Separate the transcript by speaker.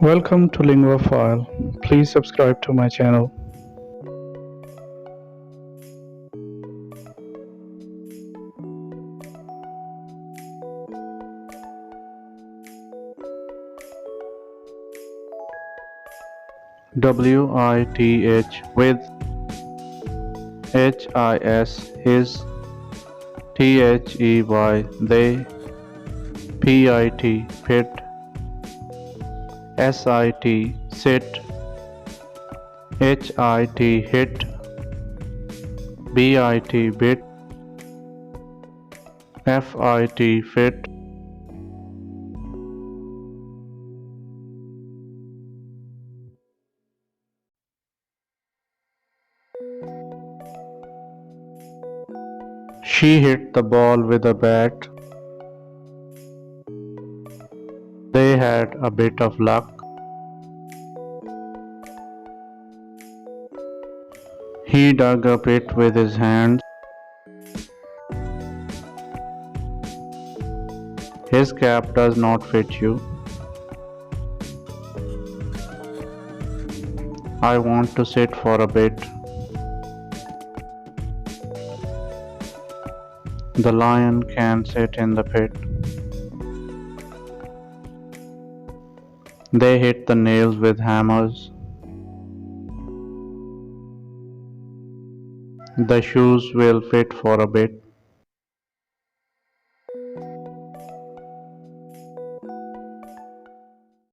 Speaker 1: Welcome to LinguaFile. Please subscribe to my channel. WITH with, HIS his, THEY they, PIT fit, SIT sit, HIT hit, BIT bit, FIT fit. She hit the ball with a bat. They had a bit of luck. He dug a pit with his hands. His cap does not fit you. I want to sit for a bit. The lion can sit in the pit. They hit the nails with hammers. The shoes will fit for a bit.